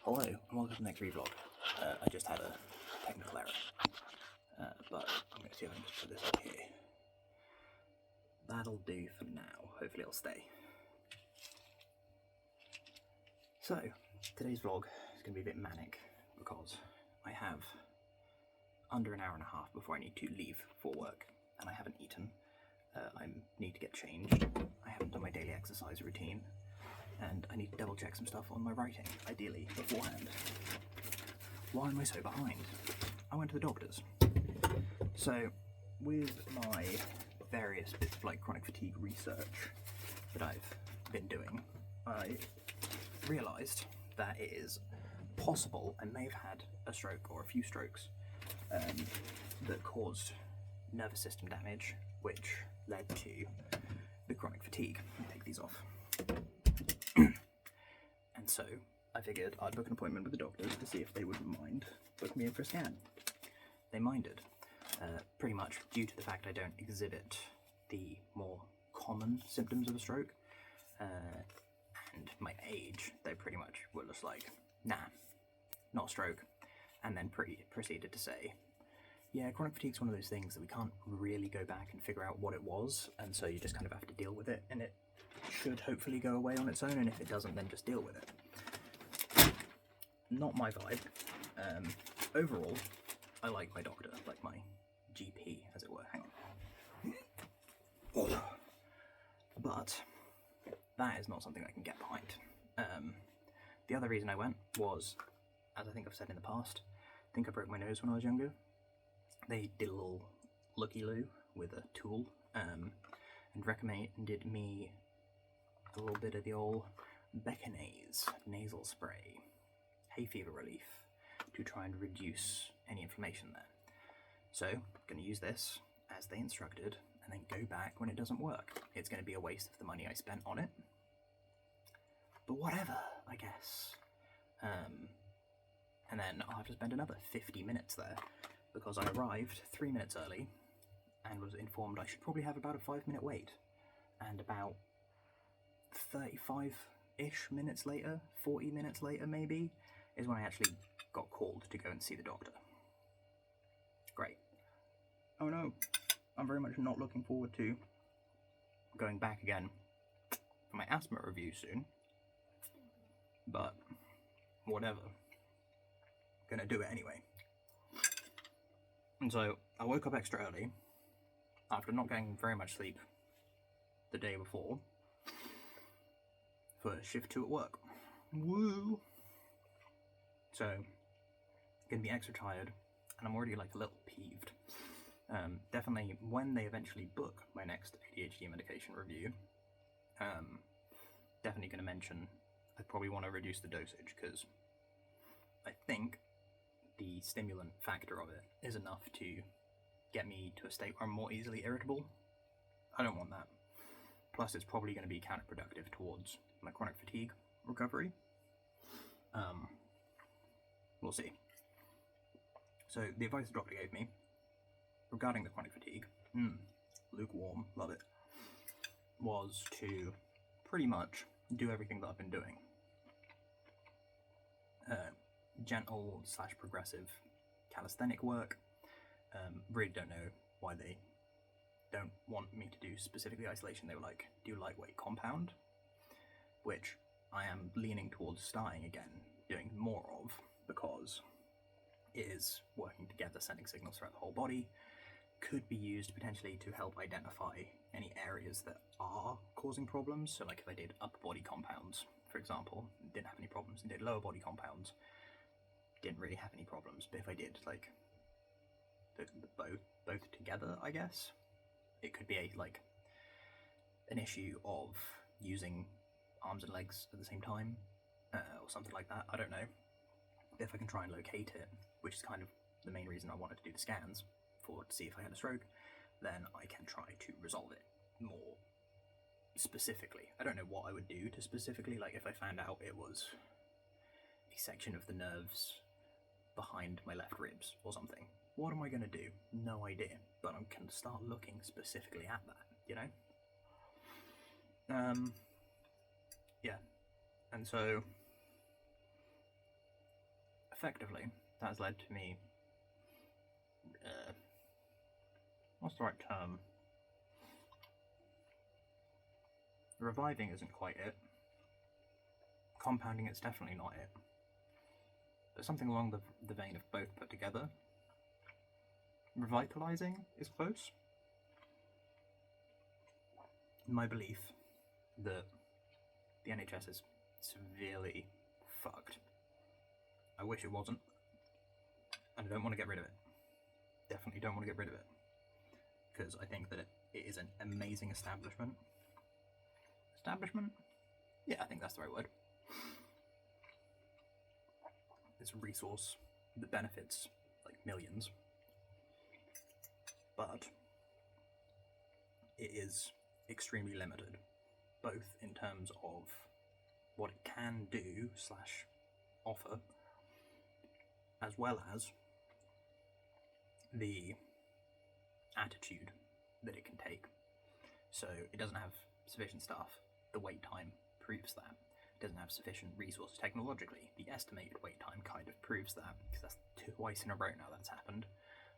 Hello and welcome to Next ReeVlog. I just had a technical error, but I'm going to see if I can just put this up here. That'll do for now. Hopefully it'll stay. So, today's vlog is going to be a bit manic because I have under an hour and a half before I need to leave for work, and I haven't eaten. I need to get changed. I haven't done my daily exercise routine, and I need to double check some stuff on my writing, ideally beforehand. Why am I so behind? I went to the doctors. So, with my various bits of like chronic fatigue research that I've been doing, I realised that it is possible I may have had a stroke or a few strokes that caused nervous system damage, which led to the chronic fatigue. Let me take these off. And so I figured I'd book an appointment with the doctors to see if they would mind booking me in for a scan. They minded, pretty much due to the fact I don't exhibit the more common symptoms of a stroke, and my age. They pretty much were just like, nah, not a stroke, and then proceeded to say, yeah, chronic fatigue's one of those things that we can't really go back and figure out what it was, and so you just kind of have to deal with it, and it should hopefully go away on its own, and if it doesn't, then just deal with it. Not my vibe. Overall, I like my doctor, like my GP, as it were. Hang on. But that is not something I can get behind. The other reason I went was, as I think I've said in the past, I think I broke my nose when I was younger. They did a little looky-loo with a tool, and recommended me a little bit of the old Beckinase nasal spray, hay fever relief, to try and reduce any inflammation there. So, I'm going to use this as they instructed, and then go back when it doesn't work. It's going to be a waste of the money I spent on it, but whatever, I guess. And then I'll have to spend another 50 minutes there, because I arrived 3 minutes early, and was informed I should probably have about a 5-minute wait, and about 35-ish minutes later, 40 minutes later maybe, is when I actually got called to go and see the doctor. Great. Oh no, I'm very much not looking forward to going back again for my asthma review soon, but whatever. Gonna do it anyway. And so I woke up extra early after not getting very much sleep the day before for shift 2 at work. Woo! So, gonna be extra tired, and I'm already like a little peeved. Definitely when they eventually book my next ADHD medication review, definitely gonna mention I probably want to reduce the dosage, because I think the stimulant factor of it is enough to get me to a state where I'm more easily irritable. I don't want that. Plus, it's probably going to be counterproductive towards my chronic fatigue recovery. We'll see. So, the advice the doctor gave me regarding the chronic fatigue, lukewarm, love it, was to pretty much do everything that I've been doing. Gentle / progressive calisthenic work. Really don't know why they don't want me to do specifically isolation. They were like, do lightweight compound, which I am leaning towards starting again, doing more of, because it is working together, sending signals throughout the whole body. Could be used potentially to help identify any areas that are causing problems. So like if I did upper body compounds, for example, didn't have any problems, and did lower body compounds, didn't really have any problems. But if I did like both together, I guess it could be like an issue of using arms and legs at the same time, or something like that. I don't know. If I can try and locate it, which is kind of the main reason I wanted to do the scans, to see if I had a stroke, then I can try to resolve it more specifically. I don't know what I would do to specifically, like if I found out it was a section of the nerves behind my left ribs or something. What am I going to do? No idea, but I can start looking specifically at that, you know? Yeah, and so effectively, that has led to me, what's the right term? Reviving isn't quite it. Compounding it's definitely not it. But something along the vein of both put together. Revitalizing is close. My belief that the NHS is severely fucked. I wish it wasn't, and I don't want to get rid of it. Definitely don't want to get rid of it, because I think that it is an amazing establishment. Establishment? Yeah, I think that's the right word. It's a resource that benefits like millions, but it is extremely limited, both in terms of what it can do / offer, as well as the attitude that it can take. So it doesn't have sufficient staff. The wait time proves that. It doesn't have sufficient resources technologically. The estimated wait time kind of proves that, because that's twice in a row now that's happened.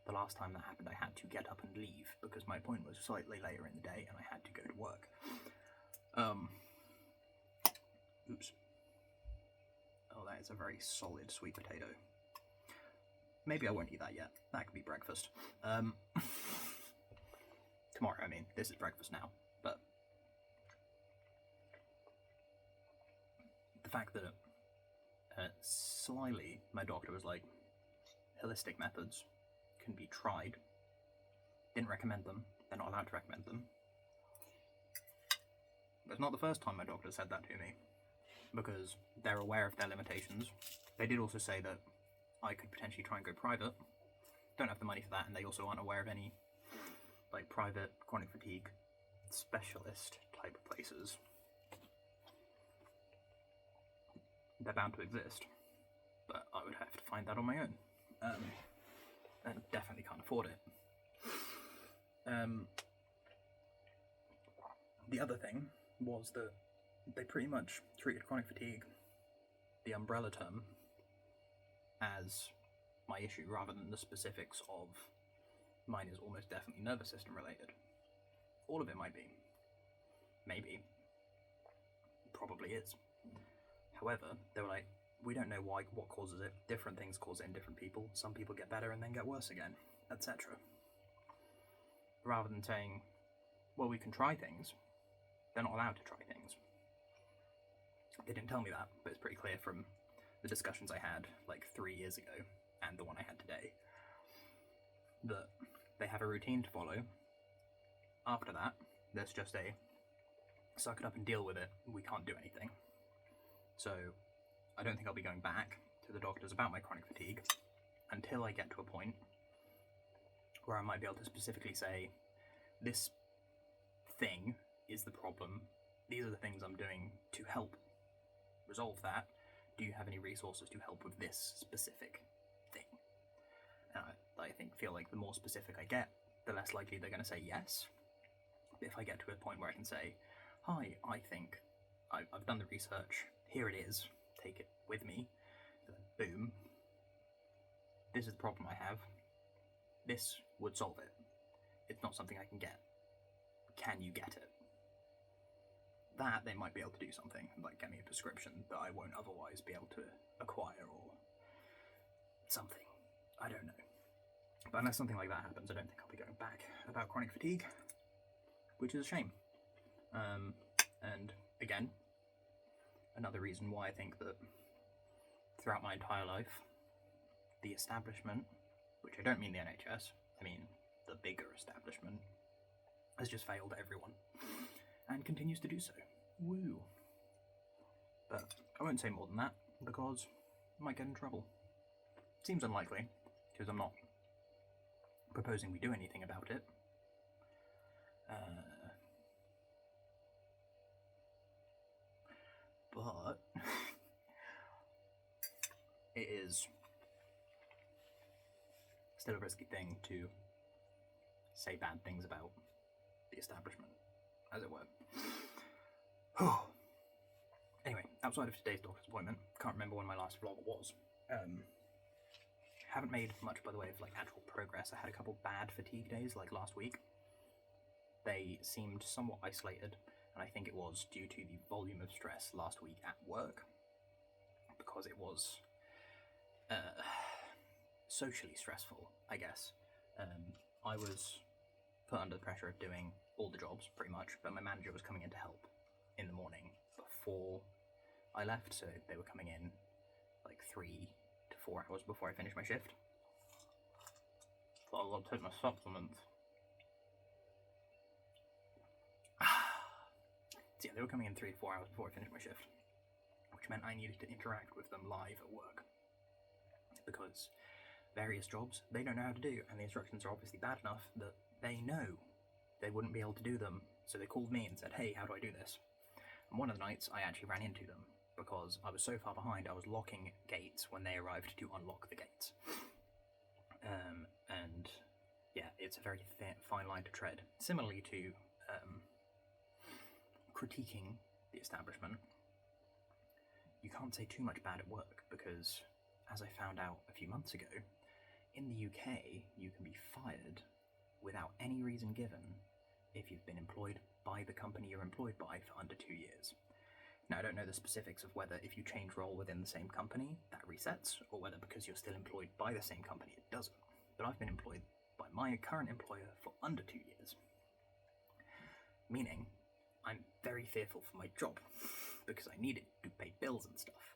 The last time that happened, I had to get up and leave because my appointment was slightly later in the day and I had to go to work. Oops. Oh, that is a very solid sweet potato. Maybe I won't eat that yet. That could be breakfast. Tomorrow, I mean. This is breakfast now. But the fact that slyly my doctor was like, holistic methods can be tried. Didn't recommend them. They're not allowed to recommend them. But it's not the first time my doctor said that to me, because they're aware of their limitations. They did also say that I could potentially try and go private. Don't have the money for that, and they also aren't aware of any like private chronic fatigue specialist type of places. They're bound to exist, but I would have to find that on my own. And definitely can't afford it. The other thing was that they pretty much treated chronic fatigue, the umbrella term, as my issue rather than the specifics of mine is almost definitely nervous system related. All of it might be. Maybe. Probably is. However, they were like, we don't know what causes it. Different things cause it in different people. Some people get better and then get worse again, etc. Rather than saying, well, we can try things, they're not allowed to try things. They didn't tell me that, but it's pretty clear from the discussions I had like 3 years ago and the one I had today that they have a routine to follow. After that, there's just a suck it up and deal with it. We can't do anything. So I don't think I'll be going back to the doctors about my chronic fatigue until I get to a point where I might be able to specifically say, this thing is the problem. These are the things I'm doing to help resolve that. Do you have any resources to help with this specific thing? And I feel like the more specific I get, the less likely they're going to say yes. But if I get to a point where I can say, hi, I think I've done the research, here it is, take it with me, boom, this is the problem I have, this would solve it. It's not something I can get. Can you get it? That they might be able to do something, like get me a prescription that I won't otherwise be able to acquire or something. I don't know. But unless something like that happens, I don't think I'll be going back about chronic fatigue, which is a shame. And again, another reason why I think that throughout my entire life, the establishment, which I don't mean the NHS, I mean the bigger establishment, has just failed everyone and continues to do so. Woo. But I won't say more than that because I might get in trouble. Seems unlikely because I'm not proposing we do anything about it. But it is still a risky thing to say bad things about the establishment, as it were. Anyway, outside of today's doctor's appointment, can't remember when my last vlog was. Haven't made much by the way of like actual progress. I had a couple bad fatigue days like last week. They seemed somewhat isolated, and I think it was due to the volume of stress last week at work, because it was socially stressful, I guess. I was put under the pressure of doing all the jobs pretty much, but my manager was coming in to help in the morning before I left, so they were coming in like 3 to 4 hours before I finished my shift. So I got to take my supplements. So yeah, they were coming in 3 to 4 hours before I finished my shift, which meant I needed to interact with them live at work, because various jobs they don't know how to do, and the instructions are obviously bad enough that they know they wouldn't be able to do them. So they called me and said, hey, how do I do this? And one of the nights I actually ran into them because I was so far behind. I was locking gates when they arrived to unlock the gates. And yeah, it's a very fine line to tread. Similarly to critiquing the establishment, you can't say too much bad at work, because as I found out a few months ago, in the UK you can be fired without any reason given if you've been employed by the company you're employed by for under 2 years. Now, I don't know the specifics of whether if you change role within the same company that resets, or whether because you're still employed by the same company it doesn't, but I've been employed by my current employer for under 2 years, meaning I'm very fearful for my job because I need it to pay bills and stuff,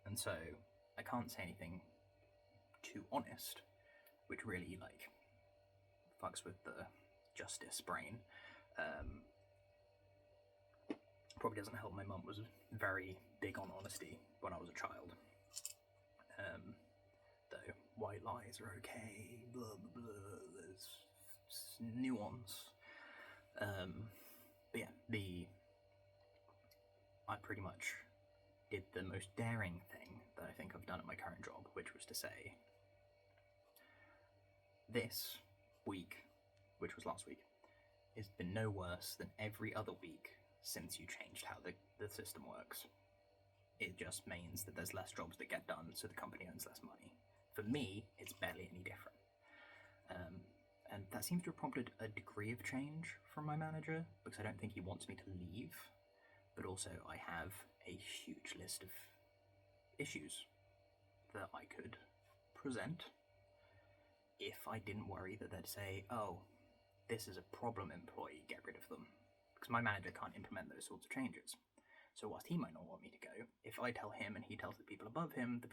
and so I can't say anything too honest, which really like fucks with the justice brain. Probably doesn't help. My mum was very big on honesty when I was a child. Though white lies are okay, blah blah blah, there's nuance. But yeah, I pretty much did the most daring thing that I think I've done at my current job, which was to say, this week, which was last week, has been no worse than every other week since you changed how the system works. It just means that there's less jobs that get done, so the company earns less money. For me, it's barely any different. And that seems to have prompted a degree of change from my manager, because I don't think he wants me to leave, but also I have a huge list of issues that I could present if I didn't worry that they'd say, oh, this is a problem employee, get rid of them. Because my manager can't implement those sorts of changes. So whilst he might not want me to go, if I tell him and he tells the people above him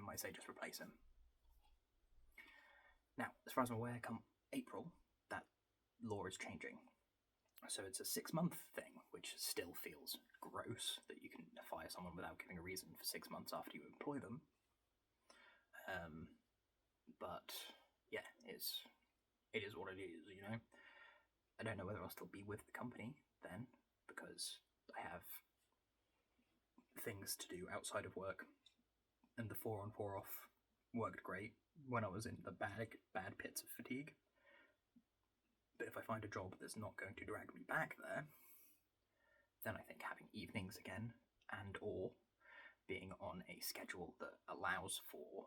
might say just replace him. Now, as far as I'm aware, come April, that law is changing. So it's a 6-month thing, which still feels gross that you can fire someone without giving a reason for 6 months after you employ them. But yeah, it is what it is, you know. I don't know whether I'll still be with the company then, because I have things to do outside of work, and the 4 on 4 off worked great when I was in the bad pits of fatigue. But if I find a job that's not going to drag me back there, then I think having evenings again, and or being on a schedule that allows for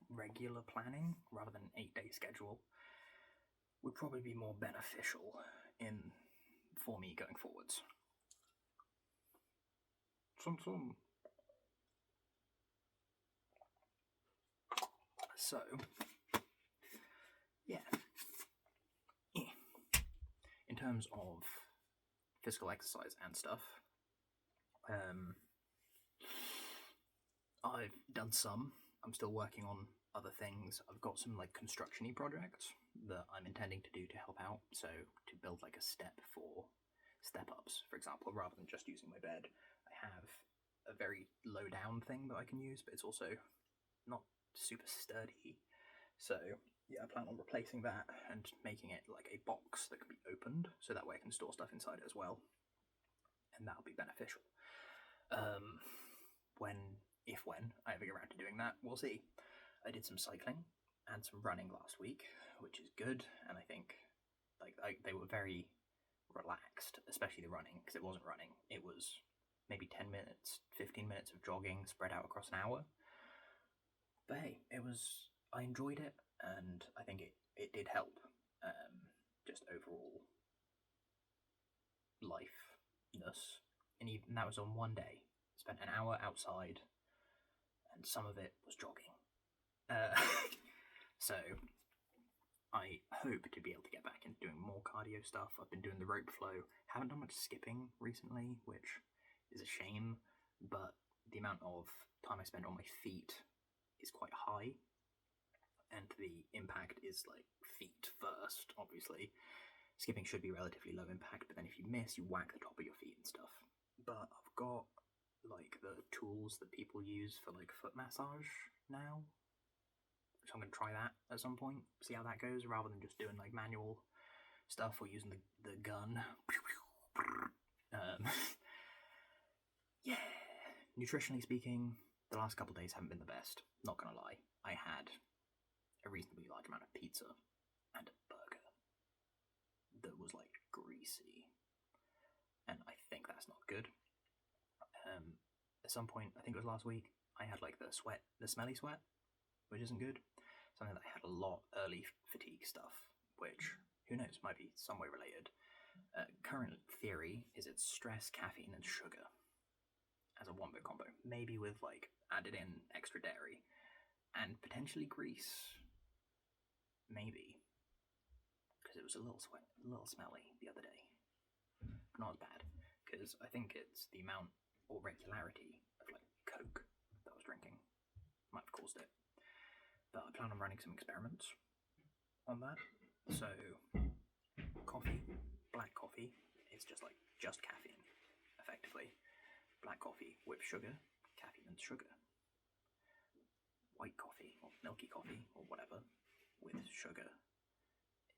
regular planning rather than an 8-day schedule would probably be more beneficial for me going forwards. So, yeah. In terms of physical exercise and stuff, I've done some. I'm still working on other things. I've got some like construction-y projects that I'm intending to do to help out. So to build like a step for step-ups, for example, rather than just using my bed, I have a very low-down thing that I can use, but it's also not super sturdy. So yeah, I plan on replacing that and making it like a box that can be opened, so that way I can store stuff inside it as well, and that'll be beneficial. When I ever get around to doing that, we'll see. I did some cycling and some running last week, which is good, and I think they were very relaxed, especially the running, because it wasn't running. It was maybe 10 minutes, 15 minutes of jogging spread out across an hour. But hey, I enjoyed it, and I think it did help. Just overall lifeness, and even that was on one day. Spent an hour outside, and some of it was jogging. So I hope to be able to get back into doing more cardio stuff. I've been doing the rope flow. Haven't done much skipping recently, which is a shame, but the amount of time I spend on my feet is quite high, and the impact is like feet first, obviously. Skipping should be relatively low impact, but then if you miss, you whack the top of your feet and stuff. But I've got like the tools that people use for like foot massage now, so I'm going to try that at some point, see how that goes, rather than just doing like manual stuff or using the gun. Yeah, nutritionally speaking, the last couple of days haven't been the best, not going to lie. I had a reasonably large amount of pizza and a burger that was like greasy, and I think that's not good. At some point, I think it was last week, I had like the smelly sweat, which isn't good. Something that I had a lot early fatigue stuff, which, who knows, might be some way related. Current theory is it's stress, caffeine, and sugar as a wombo combo, maybe with like added in extra dairy and potentially grease, maybe, because it was a little smelly the other day, but not as bad, because I think it's the amount or regularity of like Coke that I was drinking might have caused it. But I plan on running some experiments on that. So coffee, black coffee, is just caffeine, effectively. Black coffee with sugar, caffeine and sugar. White coffee or milky coffee or whatever with sugar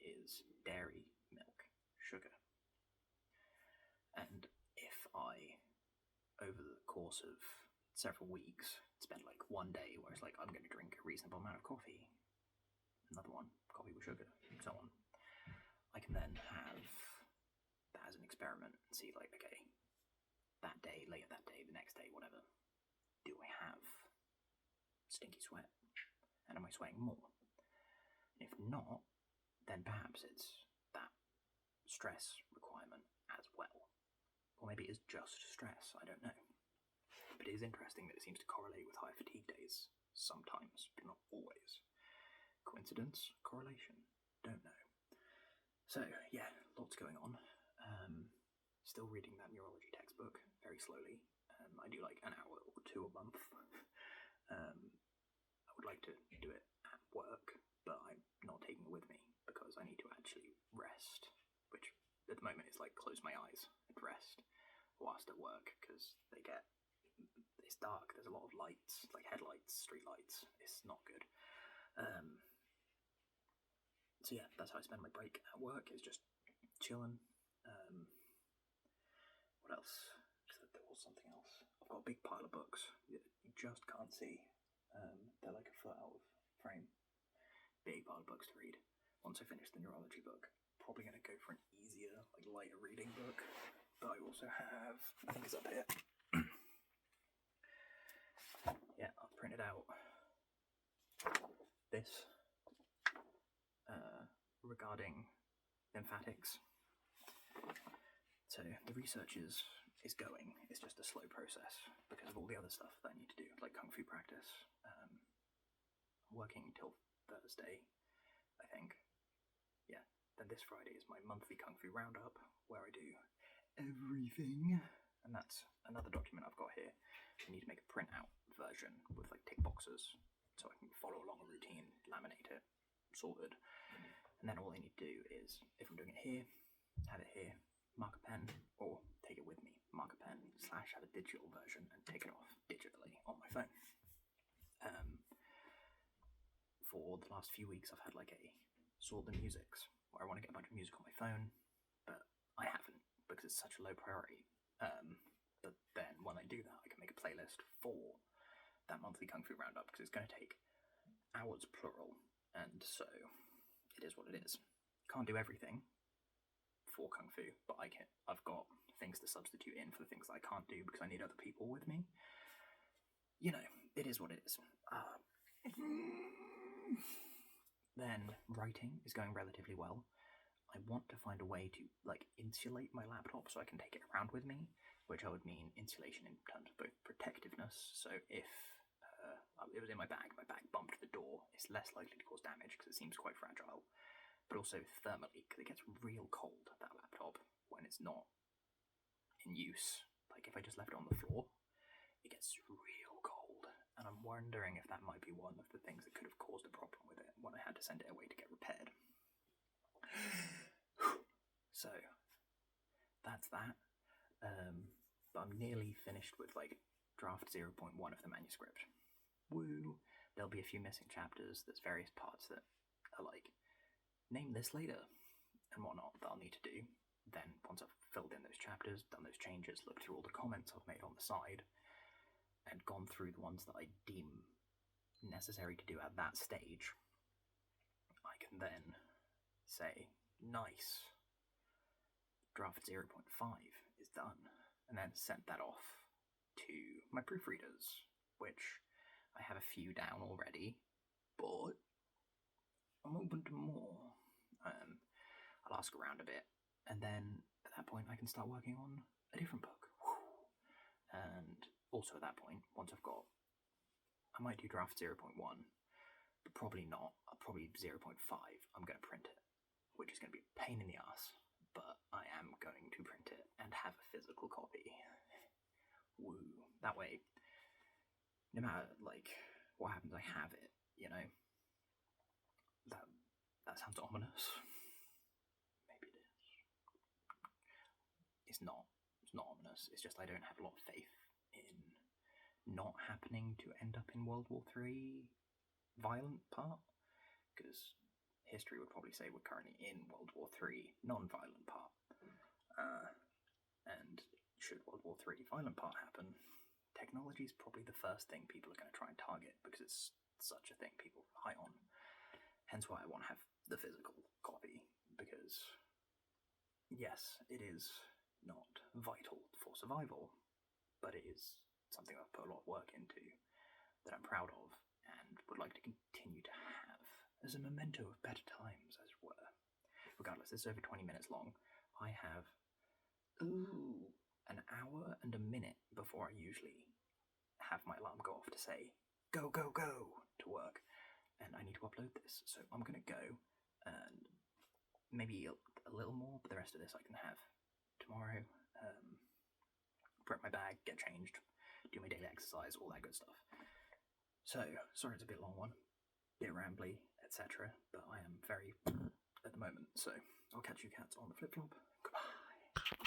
is dairy, milk, sugar. And if I, over the course of several weeks, spend like one day where it's like I'm going to drink a reasonable amount of coffee, another one, coffee with sugar, and so on, I can then have that as an experiment and see like, okay, that day, later that day, the next day, whatever, do I have stinky sweat? And am I sweating more? And if not, then perhaps it's that stress requirement as well. Or maybe it's just stress, I don't know. But it is interesting that it seems to correlate with high fatigue days sometimes, but not always. Coincidence? Correlation? Don't know. So, yeah, lots going on. Still reading that neurology textbook very slowly. I do like an hour or two a month. I would like to do it at work, but I'm not taking it with me because I need to actually rest, which at the moment is like close my eyes and rest whilst at work, because it's dark, there's a lot of lights, like headlights, street lights, it's not good. So yeah, that's how I spend my break at work, is just chilling. What else? There was something else. I've got a big pile of books that you just can't see. They're like a foot out of frame. Big pile of books to read. Once I finish the neurology book, probably going to go for an easier, like lighter reading book. But I also have, I think it's up here. Yeah, I've printed out this regarding lymphatics. So the research is going. It's just a slow process because of all the other stuff that I need to do, like kung fu practice. I'm working till Thursday, I think. Yeah. Then this Friday is my monthly kung fu roundup, where I do everything. And that's another document I've got here. I need to make a printout version with like tick boxes, so I can follow along a routine, laminate it, sorted. And then all I need to do is, if I'm doing it here, have it here, mark a pen, or take it with me, mark a pen, / have a digital version and take it off digitally on my phone. For the last few weeks I've had like a sort the musics, where I want to get a bunch of music on my phone, but I haven't, because it's such a low priority. But then when I do that, I can make a playlist for that monthly Kung Fu Roundup, because it's going to take hours plural, and so it is what it is. Can't do everything for Kung Fu, but I've got things to substitute in for the things that I can't do because I need other people with me. You know, it is what it is. Then writing is going relatively well. I want to find a way to insulate my laptop so I can take it around with me, which would mean insulation in terms of both protectiveness. So if it was in my bag bumped the door, it's less likely to cause damage because it seems quite fragile. But also thermally, because it gets real cold, that laptop, when it's not in use. Like if I just left it on the floor, it gets real cold. And I'm wondering if that might be one of the things that could have caused a problem with it when I had to send it away to get repaired. So, that's that. But I'm nearly finished with draft 0.1 of the manuscript. Woo! There'll be a few missing chapters. There's various parts that are name this later and whatnot that I'll need to do. Then, once I've filled in those chapters, done those changes, looked through all the comments I've made on the side, and gone through the ones that I deem necessary to do at that stage, I can then say, nice, draft 0.5 is done, and then send that off to my proofreaders, which I have a few down already, but I'm open to more. I'll ask around a bit, and then at that point I can start working on a different book. And also at that point, once I've got, I might do draft 0.1, but probably not. I'll probably 0.5. I'm going to print it, which is going to be a pain in the ass, but I am going to print it and have a physical copy. Woo. That way, no matter what happens, I have it, you know? That sounds ominous. Maybe it is. It's not ominous. It's just I don't have a lot of faith in not happening to end up in World War III violent part, because history would probably say we're currently in World War III non-violent part. And should World War III violent part happen, technology is probably the first thing people are going to try and target because it's such a thing people rely on. Hence why I want to have the physical copy, because yes, it is not vital for survival, but it is something I've put a lot of work into that I'm proud of and would like to continue to have as a memento of better times, as it were. Regardless, this is over 20 minutes long. I have an hour and a minute before I usually have my alarm go off to say, go, go, go, to work. And I need to upload this, so I'm going to go, and maybe a little more, but the rest of this I can have tomorrow. Prep my bag, get changed, do my daily exercise, all that good stuff. So, sorry it's a bit long one, bit rambly, etc., but I am very at the moment, so I'll catch you cats on the flip-flop. Goodbye.